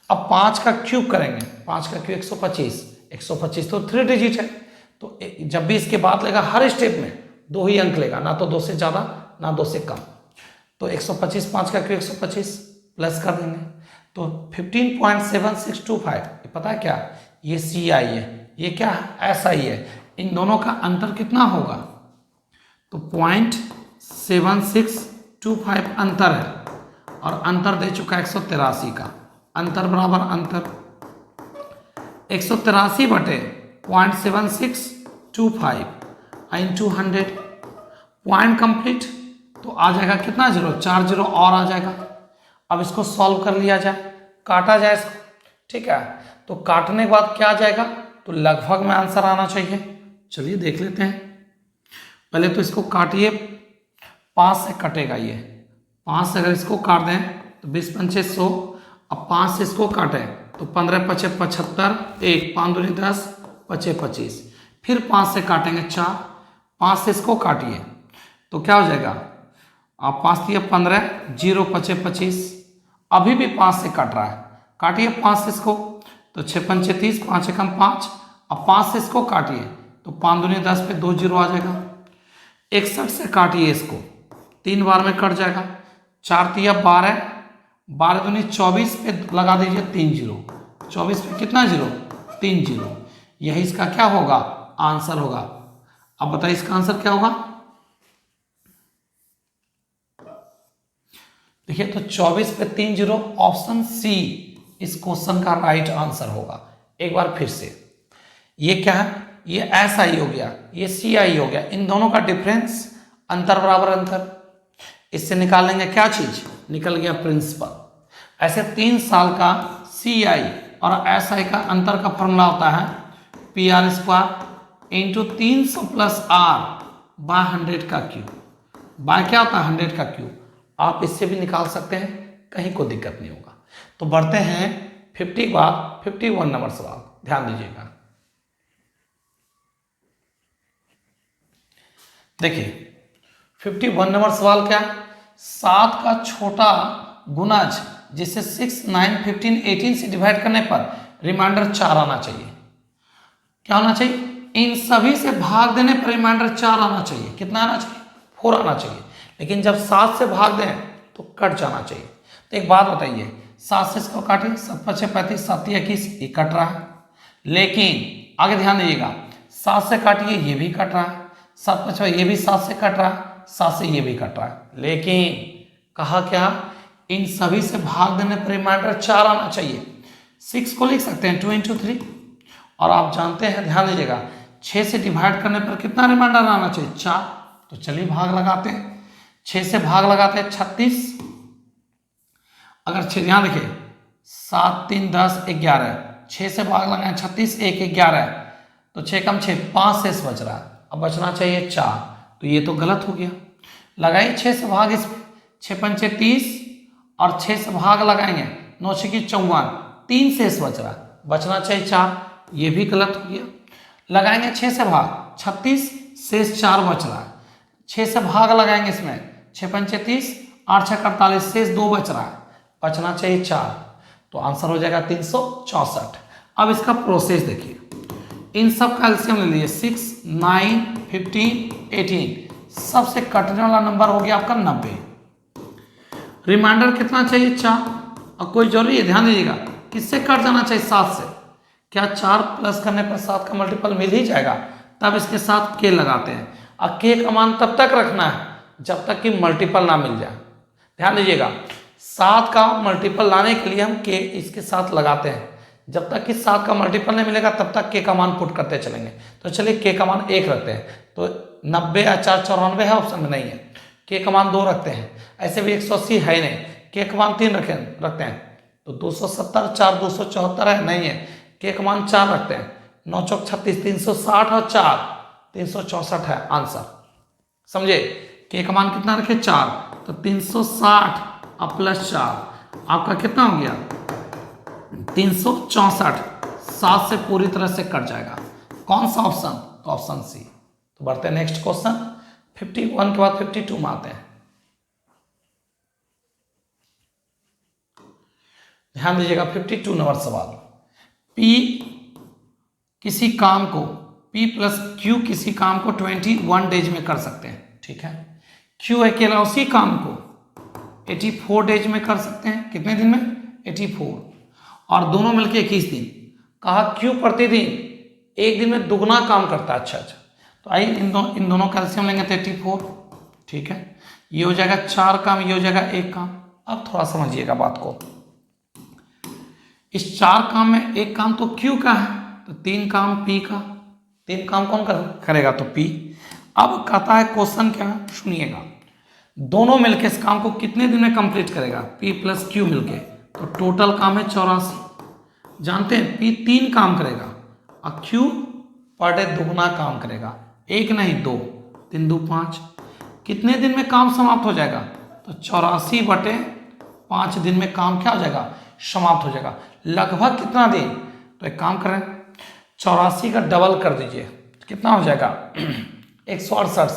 अब 5 का क्यूब करेंगे, 5 का क्यूब 125, 125 तो 3 डिजिट है, तो जब भी इसके बाद लेगा हर स्टेप में 2 ही अंक लेगा, ना तो 2 से ज़्यादा ना 2 से कम। तो 125, 5 का क्यूब 125 प्लस कर देंगे, तो 15.7625, ये पता है क्या, ये CI है, ये क्या है SI है, इन दोनों का अंतर कितना होगा, तो 0.7625 अंतर है, और अंतर दे चुका 183 का, अंतर बराबर अंतर 183 बटे 0.7625 इंटू 100, पॉइंट कंप्लीट। तो आ जाएगा कितना जीरो, 4 जीरो और आ जाएगा। अब इसको सॉल्व कर लिया जाए, काटा जाए इसको, ठीक है। तो काटने के बाद क्या आ जाएगा, तो लगभग में आंसर आना चाहिए। चलिए देख लेते हैं, पहले तो इसको काटिए, 5 से कटेगा ये, 5 से अगर इसको काट दें तो 20 पंचे 100, अब 5 से इसको काटें तो 15 पचे 75, 1 5 दूनी 10 पचे 25, फिर 5 से काटेंगे 4, 5 से इसको काटिए तो क्या हो जाएगा, आप 5 दिए 15, 0 पचे 25, अभी भी 5 से काट रहा है, काटिए 5 से इसको तो 6 पंचे 30, 5 एकम 5, अब 5 से इसको काटिए तो 5 दूनी 10 पे 2 जीरो आ जाएगा। 61 से काटिए इसको, 3 बार में कट जाएगा, 4 तिया 12, 12 दूनी 24 पे लगा दीजिए 3 जीरो, 24 पे कितना जीरो 3 जीरो, यही इसका क्या होगा आंसर होगा। अब बताइए इसका आंसर क्या होगा, देखिए तो 24 पे 3 जीरो, ऑप्शन सी इस क्वेश्चन का राइट आंसर होगा। एक बार फिर से, ये क्या है ये एस आई हो गया, ये सी आई हो गया, इन दोनों का डिफरेंस अंतर बराबर अंतर, इससे निकालेंगे क्या चीज, निकल गया प्रिंसिपल। ऐसे 3 साल का सी आई और एस आई का अंतर का फॉर्मूला होता है P R square into 300 plus R by 100 का क्यूब, बाय क्या होता है 100 का क्यूब। आप इससे भी निकाल सकते हैं, कहीं कोई दिक्कत नहीं होगा। तो बढ़ते हैं 51 नंबर सवाल, ध्यान दीजिएगा। देखिए 51 नंबर सवाल क्या, 7 का छोटा गुणज जिसे 6, 9, 15, 18 से डिवाइड करने पर रिमाइंडर 4 आना चाहिए। क्या होना चाहिए, इन सभी से भाग देने पर रिमाइंडर 4 आना चाहिए। कितना आना चाहिए, 4 आना चाहिए। लेकिन जब 7 से भाग दें तो कट जाना चाहिए। तो एक बात बताइए, 7 से इसको काटिए, 7 5 35, 7 21, ये कट रहा है। लेकिन आगे ध्यान दीजिएगा, 7 से काटिए ये भी कट रहा है, 7 5 ये भी 7 से कट रहा है, 7 से ये भी कट रहा है। लेकिन कहा क्या, इन सभी से भाग देने पर रिमाइंडर 4 आना चाहिए। 6 को लिख सकते हैं 2 × 3, और आप जानते हैं, ध्यान दीजिएगा, 6 से डिवाइड करने पर कितना रिमाइंडर आना चाहिए, 4। तो चलिए भाग लगाते हैं, 6 से भाग लगाते हैं 36। अगर 6, ध्यान देखिए, 7 3 10 11, 6 से भाग लगाएं 36, 1 11, तो 6 कम 6 5 शेष बच रहा है, अब बचना चाहिए 4। तो ये तो गलत हो गया। लगाइए 6 से भाग, इसमें 6 पंचे 30 और 6 से भाग लगाएंगे 9 6 54, 3 शेष बच रहा है, बचना चाहिए 4, ये भी गलत हो गया। लगाएंगे 6 से भाग 36, शेष 4 बच रहा है, 6 से भाग लगाएंगे इसमें 6 पंचे 30, 8 6 48, शेष 2 बच रहा है, बचना चाहिए 4। तो आंसर हो जाएगा 364। अब इसका प्रोसेस देखिए, इन सब का एलसीएम ले लीजिए, 6 9 15 18, सबसे कटने वाला नंबर हो गया आपका 90। रिमाइंडर कितना चाहिए, 4। और कोई जरूरी है, ध्यान दीजिएगा, किससे कट जाना चाहिए, 7 से। क्या 4 प्लस करने पर 7 का मल्टीपल मिल ही जाएगा, तब इसके साथ के लगाते हैं। और के का मान तब तक रखना है जब तक कि मल्टीपल ना मिल जाए। ध्यान दीजिएगा, 7 का मल्टीपल लाने के लिए हम के इसके साथ लगाते हैं, जब तक कि 7 का मल्टीपल नहीं मिलेगा तब तक के का मान पुट करते चलेंगे। तो चलिए के का मान 1 रखते हैं, तो 90 या 4 94 है, ऑप्शन में नहीं है। के का मान 2 रखते हैं, ऐसे भी 180 है नहीं, के का मान 3 रखते हैं, तो 270 4 274 है, नहीं है। के का मान 4 रखते हैं, 9 चौक 36, 360 और 4 364 है आंसर। समझे, के का मान कितना रखे, 4, तो 360 और प्लस 4 आपका कितना हो गया 364। 7 से पूरी तरह से कट जाएगा। कौन सा ऑप्शन, तो ऑप्शन सी। तो बढ़ते हैं नेक्स्ट क्वेश्चन, 51 के बाद 52 में आते हैं। ध्यान दीजिएगा, 52 नंबर सवाल, P किसी काम को, P प्लस Q किसी काम को 21 डेज में कर सकते हैं, ठीक है। Q अकेला उसी काम को 84 डेज में कर सकते हैं, कितने दिन में, 84, और दोनों मिलके 21 दिन। कहा Q प्रतिदिन 1 दिन में दुगना काम करता है। अच्छा, तो आइए इन दोनों कैल्शियम लेंगे तो 84, ठीक है। ये हो जाएगा 4 काम, ये हो जाएगा 1 काम। अब थोड़ा समझिएगा बात को, इस 4 काम में 1 काम तो Q का है, तो 3 काम P का। 3 काम कौन करेगा, तो P। अब कहता है क्वेश्चन क्या, सुनिएगा, दोनों मिलके इस काम को कितने दिन में कंप्लीट करेगा, P प्लस Q मिलके। तो टोटल काम है 84। जानते हैं P 3 काम करेगा और Q पर डे दुगना काम करेगा, 1 नहीं 2, 3 2 5। कितने दिन में काम समाप्त हो जाएगा, तो 84/5 दिन में काम क्या हो जाएगा, समाप्त हो जाएगा। लगभग कितना दिन, तो एक काम करें, 84 का डबल कर दीजिए, कितना हो जाएगा 168,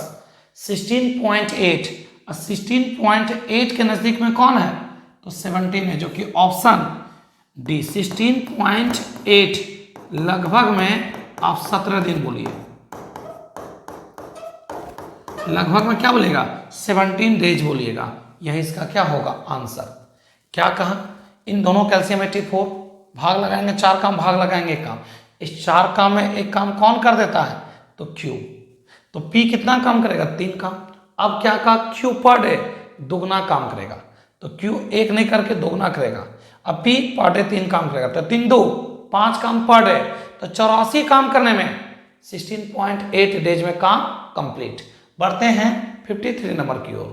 16.8। 16.8 के नजदीक में कौन है, तो 17 है, जो कि ऑप्शन डी 16.8। लगभग में आप 17 दिन बोलिए, लगभग में क्या बोलेगा, 17 डेज बोलिएगा, यही इसका क्या होगा आंसर। क्या कहा, इन दोनों कैल्शियम 84, भाग लगाएंगे 4 काम, भाग लगाएंगे 1 काम। इस 4 काम में 1 काम कौन कर देता है, तो Q। तो P कितना काम करेगा, 3 काम। अब क्या कहा, Q पर डे दुगना काम करेगा, तो Q 1 नहीं करके दुगना करेगा। अब P पर डे 3 काम करेगा, तो 3 2 5 काम पर डे। तो 84 काम करने में 16.8 डेज में काम कंप्लीट। बढ़ते हैं 53 नंबर की ओर।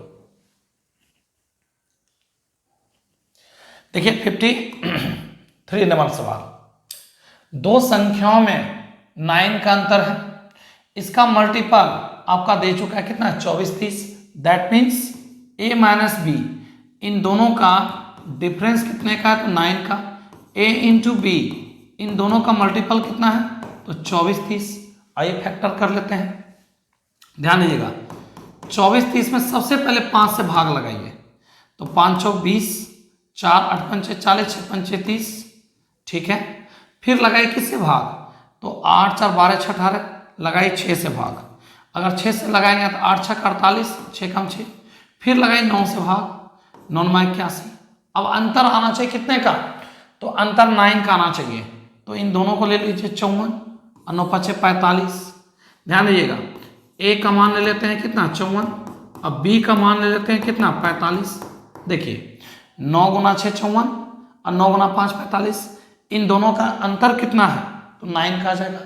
देखिए 53 नंबर सवाल, दो संख्याओं में 9 का अंतर है, इसका मल्टीपल आपका दे चुका है कितना 24 30, that means a minus B, इन दोनों का डिफरेंस कितने का है तो 9 का, a इंटू बी, इन दोनों का मल्टीपल कितना है तो 24 30। आइए फैक्टर कर लेते हैं, ध्यान दीजिएगा 24 30 में सबसे पहले 5 से भाग लगाइए, तो 5 चौक 20, 4 8 पंचे 40, 6 पंचे 30, ठीक है। फिर लगाइए किससे भाग, तो 8 4 12 6 18, लगाइए 6 से भाग, अगर 6 से लगाएंगे तो 8 6 48, 6 कम 6, फिर लगाइए 9 से भाग, 9 9 81। अब अंतर आना चाहिए कितने का, तो अंतर 9 का आना चाहिए, तो इन दोनों को ले लीजिए 54 और 9 5 45। ध्यान दीजिएगा ए का मान ले लेते हैं कितना 54, अब बी का मान ले लेते हैं कितना 45। देखिए 9 गुना 6 54 और 9 गुना 5 45, इन दोनों का अंतर कितना है तो 9 का आ जाएगा।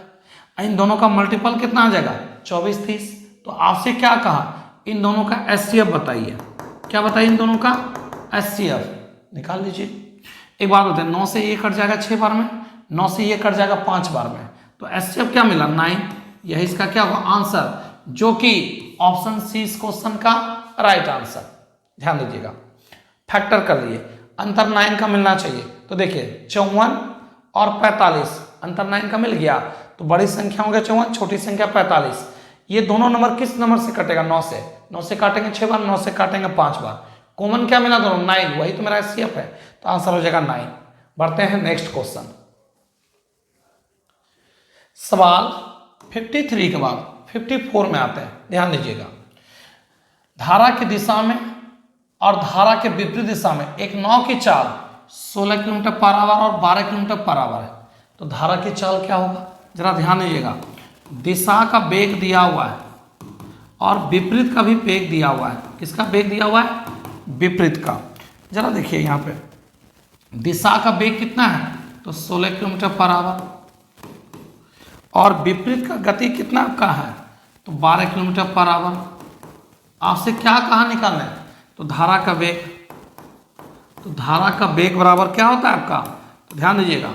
इन दोनों का मल्टीपल कितना आ जाएगा 24 30। तो आपसे क्या कहा, इन दोनों का एचसीएफ बताइए, क्या बताइए इन दोनों का एचसीएफ निकाल लीजिए। एक बात बताइए 9 से ये कट जाएगा 6 बार में, 9 से ये कट जाएगा 5 बार में, तो एचसीएफ क्या मिला 9। यही इसका क्या होगा आंसर, जो कि ऑप्शन सी इस क्वेश्चन का राइट आंसर। ध्यान दीजिएगा फैक्टर कर लिए, अंतर 9 का मिलना चाहिए, तो देखिए 54 और 45, अंतर 9 का मिल गया, तो बड़ी संख्या हो गया 54, छोटी संख्या 45। ये दोनों नंबर किस नंबर से कटेगा 9 से, 9 से काटेंगे 6 बार, 9 से काटेंगे 5 बार, कॉमन क्या मिला दोनों 9, वही तो मेरा एचसीएफ है, तो आंसर हो जाएगा 9। बढ़ते हैं नेक्स्ट क्वेश्चन, सवाल 53 के बाद 54 में आते हैं। ध्यान दीजिएगा धारा की दिशा में और धारा के विपरीत दिशा में एक नाव की चाल 16 किलोमीटर पर आवर और 12 किलोमीटर पर आवर है, तो धारा की चाल क्या होगा, जरा ध्यान दीजिएगा। दिशा का वेग दिया हुआ है और विपरीत का भी वेग दिया हुआ है, किसका वेग दिया हुआ है विपरीत का। जरा देखिए यहाँ पे दिशा का वेग कितना है तो 16 किलोमीटर पर आवर और विपरीत का गति कितना का है तो 12 किलोमीटर पर आवर। आपसे क्या कहाँ निकालना है तो धारा का वेग, तो धारा का वेग बराबर क्या होता है आपका, तो ध्यान दीजिएगा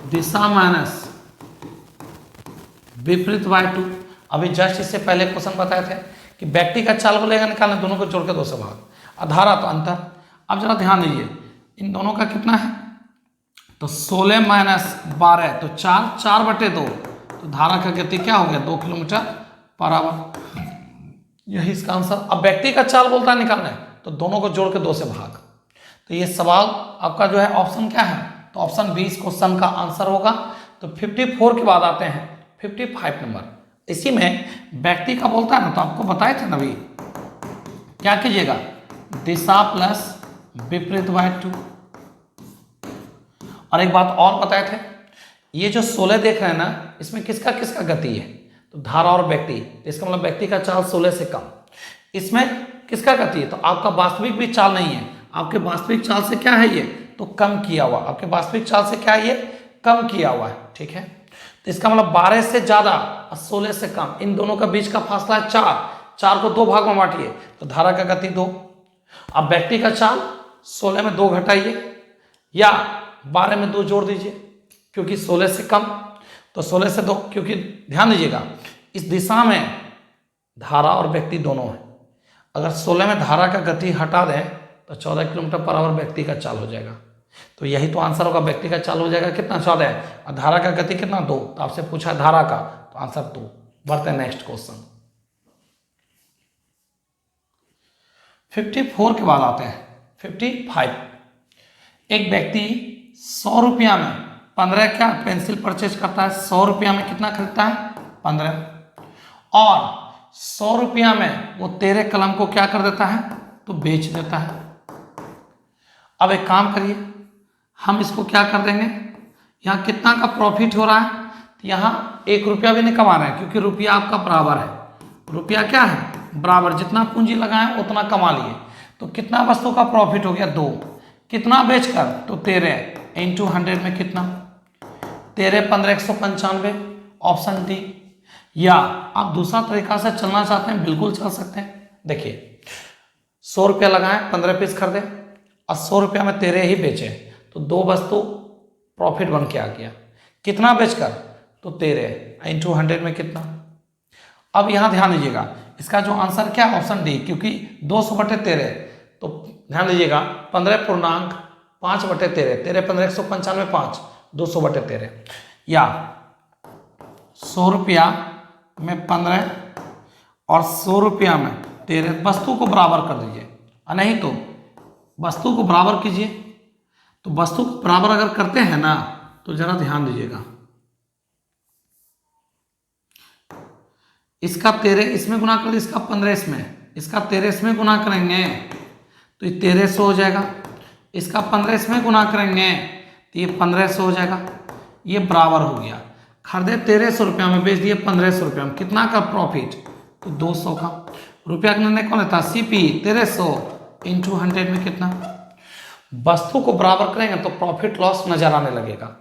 दिशा माइनस विपरीत बाय 2। अभी जस्ट इससे पहले क्वेश्चन बताए थे कि व्यक्ति का चाल को लेकर निकालना, दोनों को जोड़ के 2 से भाग, और धारा तो अंतर। अब जरा ध्यान दीजिए इन दोनों का कितना है तो 16 माइनस 12 तो 4, 4/2, तो धारा का गति क्या हो गया 2 किलोमीटर पर आवर, यही इसका आंसर। अब व्यक्ति का चाल बोलता है निकालना है, तो दोनों को जोड़ के 2 से भाग। तो ये सवाल आपका जो है ऑप्शन क्या है तो ऑप्शन बी इस क्वेश्चन का आंसर होगा। तो 54 के बाद आते हैं 55 नंबर, इसी में व्यक्ति का बोलता है ना, तो आपको बताए थे ना अभी, क्या कीजिएगा दिशा प्लस विपरीत बाय 2। और एक बात और बताए थे, ये जो 16 देख रहे हैं ना, इसमें किसका किसका गति है तो धारा और व्यक्ति, इसका मतलब व्यक्ति का चाल 16 से कम, इसमें किसका गति है तो आपका वास्तविक भी चाल नहीं है, आपके वास्तविक चाल से क्या है ये तो कम किया हुआ, आपके वास्तविक चाल से क्या है ये कम किया हुआ है, ठीक है। तो इसका मतलब 12 से ज्यादा और 16 से कम, इन दोनों का बीच का फासला है 4, 4 को 2 भाग में बांटिए तो धारा का गति 2। अब व्यक्ति का चाल 16 में 2 घटाइए या 12 में 2 जोड़ दीजिए, क्योंकि 16 से कम, तो 16 से 2, क्योंकि ध्यान दीजिएगा इस दिशा में धारा और व्यक्ति दोनों है। अगर 16 में धारा का गति हटा दें तो 14 किलोमीटर पर आवर व्यक्ति का चाल हो जाएगा, तो यही तो आंसर होगा। व्यक्ति का चाल हो जाएगा कितना 14 और धारा का गति कितना 2, तो आपसे पूछा धारा का तो आंसर 2। बढ़ते हैं नेक्स्ट क्वेश्चन 54 के बाद आते हैं 55। एक व्यक्ति 100 रुपया में 15 क्या पेंसिल परचेज करता है, 100 रुपया में कितना खरीदता है 15, और 100 रुपया में वो 13 कलम को क्या कर देता है तो बेच देता है। अब एक काम करिए, हम इसको क्या कर देंगे, यहाँ कितना का प्रॉफिट हो रहा है तो यहाँ 1 रुपया भी नहीं कमा रहे हैं, क्योंकि रुपया आपका बराबर है, रुपया क्या है बराबर, जितना पूंजी लगाए उतना कमा लिए। तो कितना वस्तु का प्रॉफिट हो गया 2, कितना बेचकर तो 13 × 100 में कितना 13 15 195, ऑप्शन डी। या आप दूसरा तरीका से चलना चाहते हैं, बिल्कुल चल सकते हैं। देखिए 100 रुपया लगाएं, 15 पीस खरीदे और 100 रुपया में 13 ही बेचे, तो 2 वस्तु प्रॉफिट बन के आ गया। कितना बेचकर? तो 13 इंटू 100 में कितना। अब यहां ध्यान दीजिएगा, इसका जो आंसर क्या है, ऑप्शन डी, क्योंकि 200/13, तो ध्यान दीजिएगा 15.5/13, 13 15 195, 5 200/13। या 100 रुपया में 15 और 100 रुपया में 13, वस्तु को बराबर कर दीजिए, और नहीं तो वस्तु को बराबर कीजिए। तो वस्तु को बराबर अगर करते हैं ना, तो जरा ध्यान दीजिएगा, इसका 13 इसमें गुना कर, इसका 15 इसमें, इसका 13 इसमें गुना करेंगे तो ये 1300 हो जाएगा। इसका 15 इसमें गुना करेंगे तो ये 1500 हो जाएगा। ये बराबर हो गया। खरीदे 1300 रुपया में, बेच दिए 1500 रुपया में, कितना का प्रॉफिट? तो 200 का। रुपया का निर्णय कौन लेता? सीपी। 1300 इंटू 100 में कितना? वस्तु को बराबर करेंगे तो प्रॉफिट लॉस नजर आने लगेगा।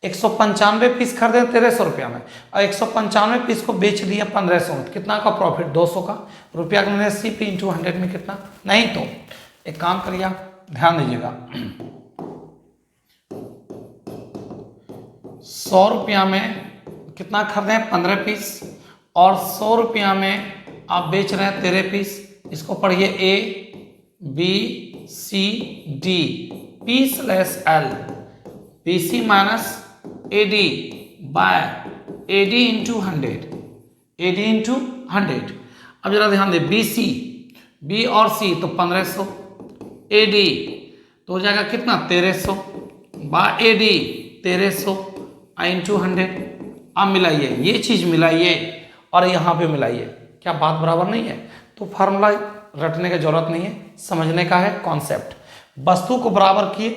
195 पीस खरीदे 1300 रुपया में और 195 पीस को बेच दिया 1500 में, कितना का प्रॉफिट? 200 का। रुपया का निर्णय सीपी इंटू 100 में कितना? नहीं तो एक काम करिए आप, ध्यान दीजिएगा, 100 रुपया में कितना खरीदे? 15 पीस, और 100 रुपया में आप बेच रहे हैं 13 पीस। इसको पढ़िए ABCD, P/L, BC minus AD by AD into 100, AD into 100। अब जरा ध्यान दे, BC, B और C तो 1500, AD तो हो जाएगा कितना? 1300 बाय AD 1300 इंटू 100। अब मिलाइए, ये चीज मिलाइए और यहाँ पे मिलाइए, क्या बात बराबर नहीं है? तो फार्मूला रटने की जरूरत नहीं है, समझने का है कॉन्सेप्ट। वस्तु को बराबर किए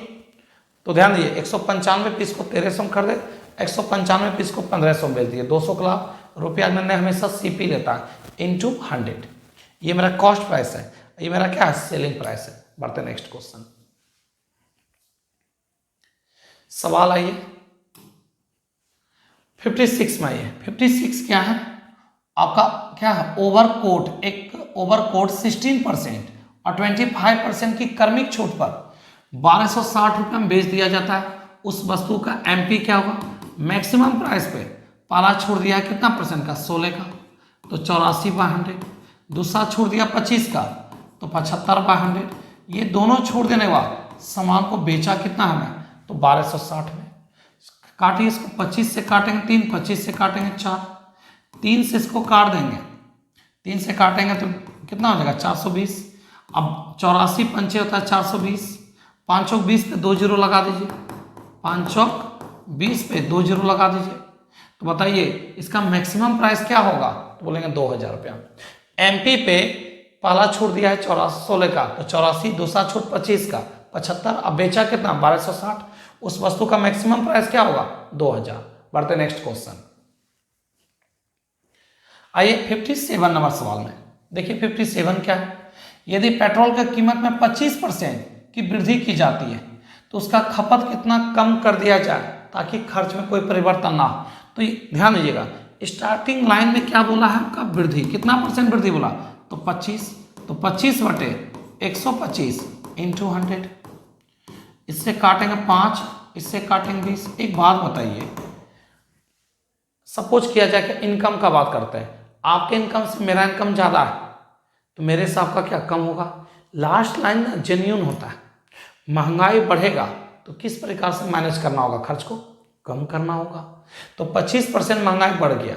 तो ध्यान दीजिए, 195 पीस को 1300 में खरीदे, 195 पीस को 1500 में बेच दिए, 200 का लाभ। रुपया निर्णय हमेशा सीपी लेता है इंटू 100। ये मेरा कॉस्ट प्राइस है, ये मेरा क्या है? सेलिंग प्राइस है। बढ़ते नेक्स्ट क्वेश्चन। सवाल आइए 56 में आइए। 56 क्या है आपका? क्या है? ओवरकोट। एक ओवरकोट 16% और 25% की क्रमिक छूट पर 1260 रुपये में बेच दिया जाता है। उस वस्तु का एमपी क्या होगा? मैक्सिमम प्राइस पे पहला छोड़ दिया है कितना परसेंट का? 16 का, तो 84/100। दूसरा छोड़ दिया 25 का, तो 75/100। ये दोनों छोड़ देने के बाद सामान को बेचा कितना हमें? तो 1260 में। काटिए इसको, 25 से काटेंगे 3, 25 से काटेंगे 4, 3 से इसको काट देंगे, 3 से काटेंगे तो कितना हो जाएगा? 420। अब 84 पंचे होता है 420, 5 चौक 20 पे 2 जीरो लगा दीजिए, 5 चौक 20 पे 2 जीरो लगा दीजिए। तो बताइए इसका मैक्सिमम प्राइस क्या होगा? तो बोलेंगे 2000 रुपया। एमपी पे पहला छूट दिया है 16 का, तो 84, दूसरा छूट 25 का 75, अब बेचा कितना? 1260। उस वस्तु का मैक्सिमम प्राइस क्या होगा? 2000। बढ़ते नेक्स्ट क्वेश्चन। आइए 57 नंबर सवाल में देखिए। 57 क्या है? यदि पेट्रोल की कीमत में 25% की वृद्धि की जाती है तो उसका खपत कितना कम कर दिया जाए ताकि खर्च में कोई परिवर्तन ना हो। तो ध्यान दीजिएगा, स्टार्टिंग लाइन में क्या बोला है आपका? वृद्धि। कितना परसेंट वृद्धि बोला? तो 25, तो 25/125 इंटू 100। इससे काटेंगे 5, इससे काटेंगे 20। एक बात बताइए, सपोज किया जाए कि इनकम का बात करते हैं, आपके इनकम से मेरा इनकम ज्यादा है तो मेरे से आपका क्या कम होगा? लास्ट लाइन ना जेन्युइन होता है। महंगाई बढ़ेगा तो किस प्रकार से मैनेज करना होगा? खर्च को कम करना होगा। तो 25% महंगाई बढ़ गया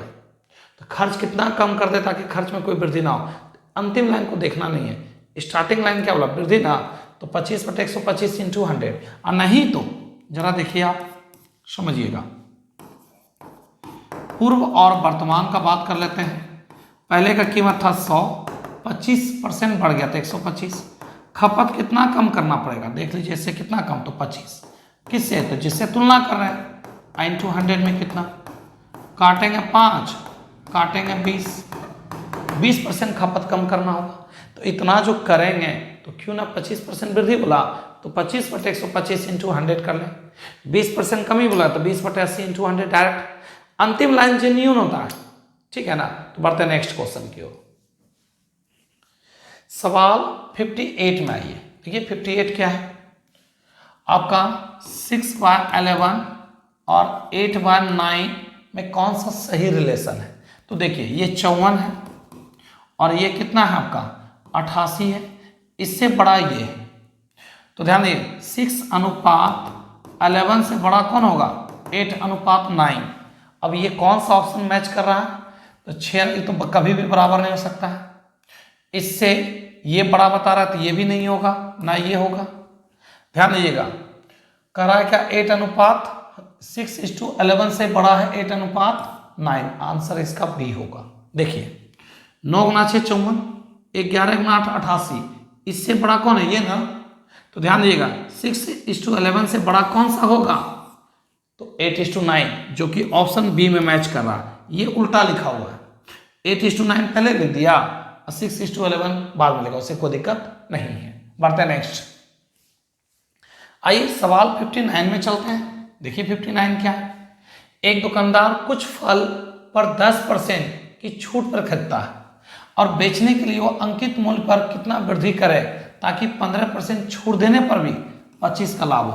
तो खर्च कितना कम कर दे ताकि खर्च में कोई वृद्धि ना हो। अंतिम लाइन को देखना नहीं है, स्टार्टिंग लाइन क्या बोला? वृद्धि ना, तो 25/125 इंटू 100। और नहीं तो जरा देखिए, आप समझिएगा, पूर्व और वर्तमान का बात कर लेते हैं। पहले का कीमत था 100, 25% बढ़ गया था 125। खपत कितना कम करना पड़ेगा? देख लीजिए, इससे कितना कम? तो 25। किससे? तो जिससे तुलना कर रहे हैं। इंटू 100 में कितना? काटेंगे 5, काटेंगे 20, 20% खपत कम करना होगा, तो इतना जो करेंगे तो क्यों ना 25% वृद्धि बोला तो 25/125 इंटू 100 कर लें। 20% कमी बोला तो 20/80 इंटू 100 डायरेक्ट। अंतिम लाइन जेन्युइन होता है, ठीक है ना। तो बढ़ते हैं नेक्स्ट क्वेश्चन की ओर। सवाल 58 में आइए। देखिए 58 क्या है आपका 6/11 और 8/9 में कौन सा सही रिलेशन है। तो देखिए ये 54 है और ये कितना है आपका 88 है, इससे बड़ा ये है। तो ध्यान दिए 6:11 से बड़ा कौन होगा 8:9। अब ये कौन सा ऑप्शन मैच कर रहा है, तो 6 तो कभी भी बराबर नहीं हो सकता है। इससे ये बड़ा बता रहा है तो ये भी नहीं होगा ना ये होगा। ध्यान दीजिएगा कह रहा है क्या 8:6:11 से बड़ा है 8:9। आंसर इसका बी होगा। देखिए 9 गुना 6 54, 11 गुना 8 88, इससे बड़ा कौन है ये ना। तो ध्यान दीजिएगा 6:11 से बड़ा कौन सा होगा, तो 8:9 जो कि ऑप्शन बी में मैच कर रहा है। ये उल्टा लिखा हुआ है, 8:9 पहले लिख दिया और 6:11 बाद में लिखा, उससे कोई दिक्कत नहीं है। बढ़ते हैं नेक्स्ट। आइए सवाल 59 में चलते हैं। देखिए 59 क्या है। एक दुकानदार कुछ फल पर 10% की छूट पर खरीदता है और बेचने के लिए वो अंकित मूल्य पर कितना वृद्धि करे ताकि 15% छूट देने पर भी 25 का लाभ हो।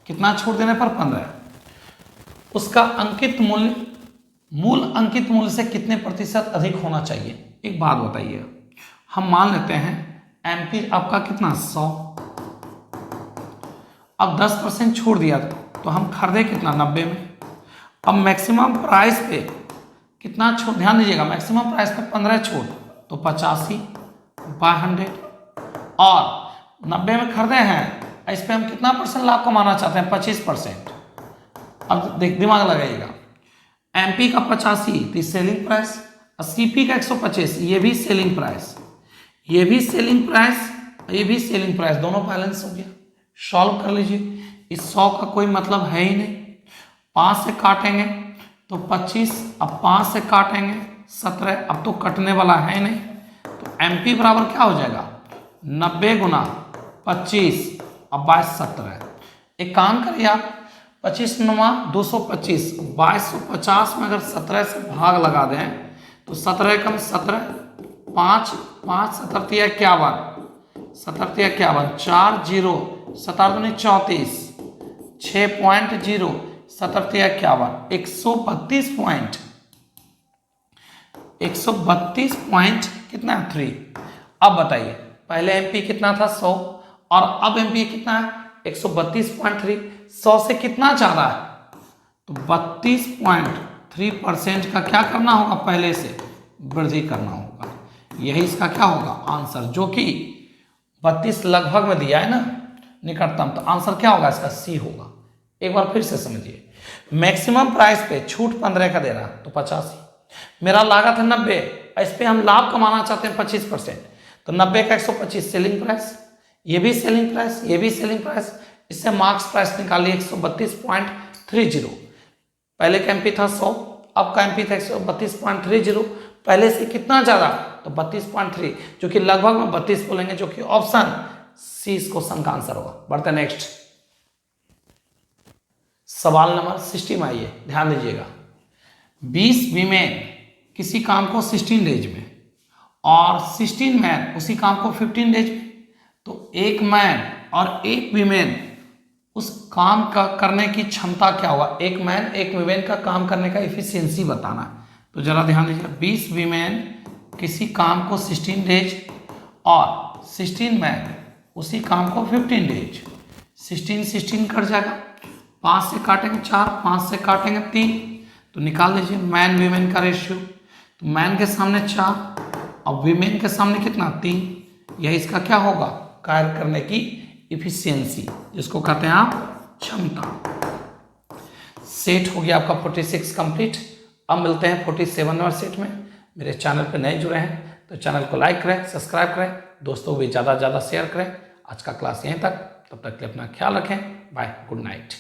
कितना छूट देने पर 15, उसका अंकित मूल अंकित मूल्य से कितने प्रतिशत अधिक होना चाहिए। एक बात बताइए, हम मान लेते हैं एमपी आपका कितना 100, अब 10% छूट दिया तो हम खरीदे कितना 90 में। अब मैक्सिमम प्राइस पे कितना छूट, ध्यान दीजिएगा मैक्सिमम प्राइस पे 15 छूट तो 85/100 और 90 में खरीदे हैं, इस पे हम कितना परसेंट लाभ कमाना चाहते हैं 25%। अब दिमाग लगाइएगा एमपी का 85 तो सेलिंग प्राइस और सीपी का 125 ये भी सेलिंग प्राइस, ये भी सेलिंग प्राइस, ये भी सेलिंग प्राइस, दोनों बैलेंस हो गया। सॉल्व कर लीजिए, इस 100 का कोई मतलब है ही नहीं। 5 से काटेंगे तो 25, अब 5 से काटेंगे 17, अब तो कटने वाला है ही नहीं। तो एमपी बराबर क्या हो जाएगा 90 गुना 25 अब 22 17। एक काम करिए आप 25 9 225, 2250 में अगर 17 से भाग लगा दें तो 17 कम 17, 5 5 17 51, 17 51, 4 0 17 दूनी 34, 6.0 17 51, 132 पॉइंट कितना 3। अब बताइए पहले एमपी कितना था 100 और अब एमपी कितना है 132.3। 100 से कितना ज्यादा है तो 32.3% का क्या करना होगा, पहले से वृद्धि करना होगा। यही इसका क्या होगा आंसर, जो कि 32 लगभग में दिया है ना निकटतम, तो आंसर क्या होगा इसका सी होगा। एक बार फिर से समझिए, मैक्सिमम प्राइस पे छूट 15 का दे रहा तो 85, मेरा लागत है 90, इस पे हम लाभ कमाना चाहते हैं 25%, तो 90 का 125 सेलिंग प्राइस, ये भी सेलिंग प्राइस, ये भी सेलिंग प्राइस, इससे मार्क्स प्राइस निकालिए 132.30। पहले का एमपी था 100, अब का एमपी था 132.30, पहले से कितना ज्यादा तो 32.3, जो कि लगभग में 32 बोलेंगे, जो कि ऑप्शन सी इस क्वेश्चन का आंसर होगा। बढ़ते नेक्स्ट सवाल नंबर 60 में आइए, ध्यान दीजिएगा। 20 वीमेन किसी काम को 16 डेज में और 16 मैन उसी काम को 15 डेज में, तो एक मैन और एक वीमेन उस काम का करने की क्षमता क्या होगा। एक मैन एक वीमेन का काम करने का एफिशिएंसी बताना है। तो जरा ध्यान दीजिएगा 20 वीमेन किसी काम को 16 डेज और 16 मैन उसी काम को 15 डेज। 16 कट जाएगा, 5 से काटेंगे 4, 5 से काटेंगे 3, तो निकाल लीजिए मैन वीमेन का रेशियो। तो मैन के सामने 4 और वीमेन के सामने कितना 3, यह इसका क्या होगा कार्य करने की इफिशियंसी, जिसको कहते हैं आप क्षमता। सेट हो गया आपका 46 कंप्लीट। अब मिलते हैं 47 नंबर सेट में। मेरे चैनल पर नए जुड़े हैं तो चैनल को लाइक करें, सब्सक्राइब करें, दोस्तों को भी ज़्यादा से ज़्यादा शेयर करें। आज का क्लास यहीं तक, तब तक के लिए अपना ख्याल रखें। Bye, good night.